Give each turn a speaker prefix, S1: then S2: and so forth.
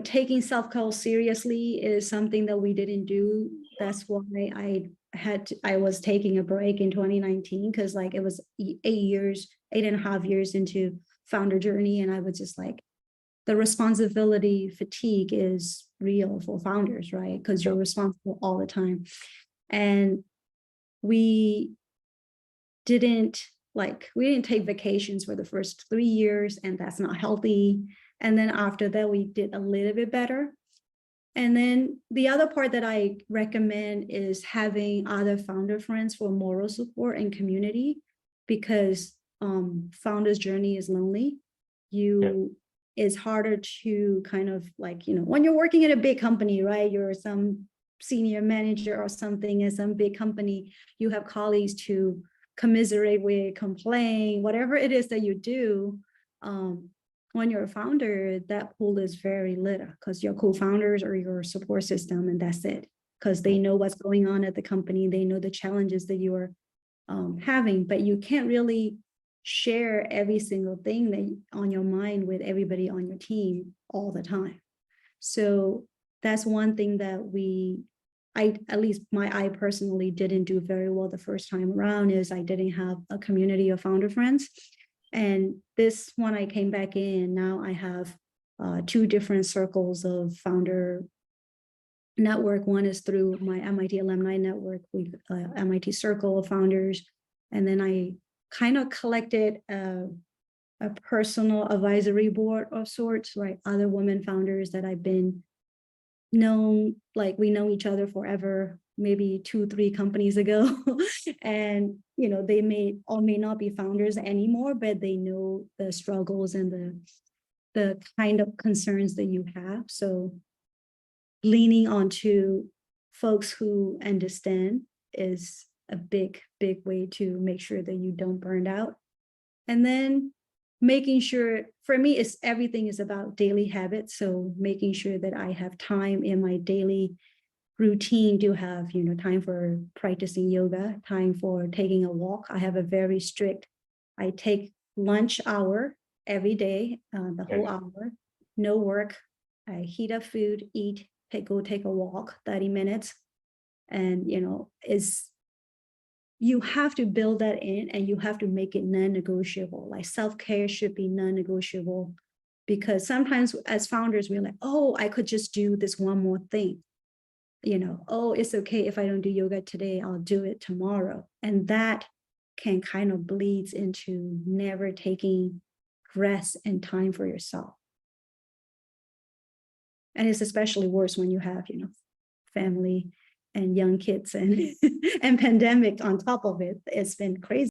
S1: taking self-care seriously is something that we didn't do. That's why I was taking a break in 2019, because like it was 8.5 years into founder journey, and I was just like, the responsibility fatigue is real for founders, right? Because you're responsible all the time. And we didn't take vacations for the first 3 years, and that's not healthy. And then after that, we did a little bit better. And then the other part that I recommend is having other founder friends for moral support and community, because founder's journey is lonely. It's harder to kind of like, when you're working at a big company, right? You're some senior manager or something in some big company, you have colleagues to commiserate with, complain, whatever it is that you do. When you're a founder, that pool is very little, because your co-founders are your support system, and that's it. Because they know what's going on at the company, they know the challenges that you are having, but you can't really share every single thing that on your mind with everybody on your team all the time. So that's one thing that I personally didn't do very well the first time around, is I didn't have a community of founder friends. And this one, I came back in, now I have 2 different circles of founder network. One is through my MIT alumni network, with MIT Circle of Founders. And then I kind of collected a personal advisory board of sorts, right? Other women founders that I've been known, like we know each other forever, maybe 2-3 companies ago. And, they may or may not be founders anymore, but they know the struggles and the kind of concerns that you have. So leaning onto folks who understand is a big, big way to make sure that you don't burn out. And then making sure, for me, everything is about daily habits. So making sure that I have time in my daily routine to have, time for practicing yoga, time for taking a walk. I have a very strict, I take lunch hour every day, the whole hour, no work. I heat up food, eat, go take a walk, 30 minutes. And, you have to build that in, and you have to make it non-negotiable. Like self-care should be non-negotiable, because sometimes as founders, we're like, oh, I could just do this one more thing. Oh, it's okay if I don't do yoga today, I'll do it tomorrow. And that can kind of bleeds into never taking rest and time for yourself. And it's especially worse when you have, family and young kids and and pandemic on top of it. It's been crazy.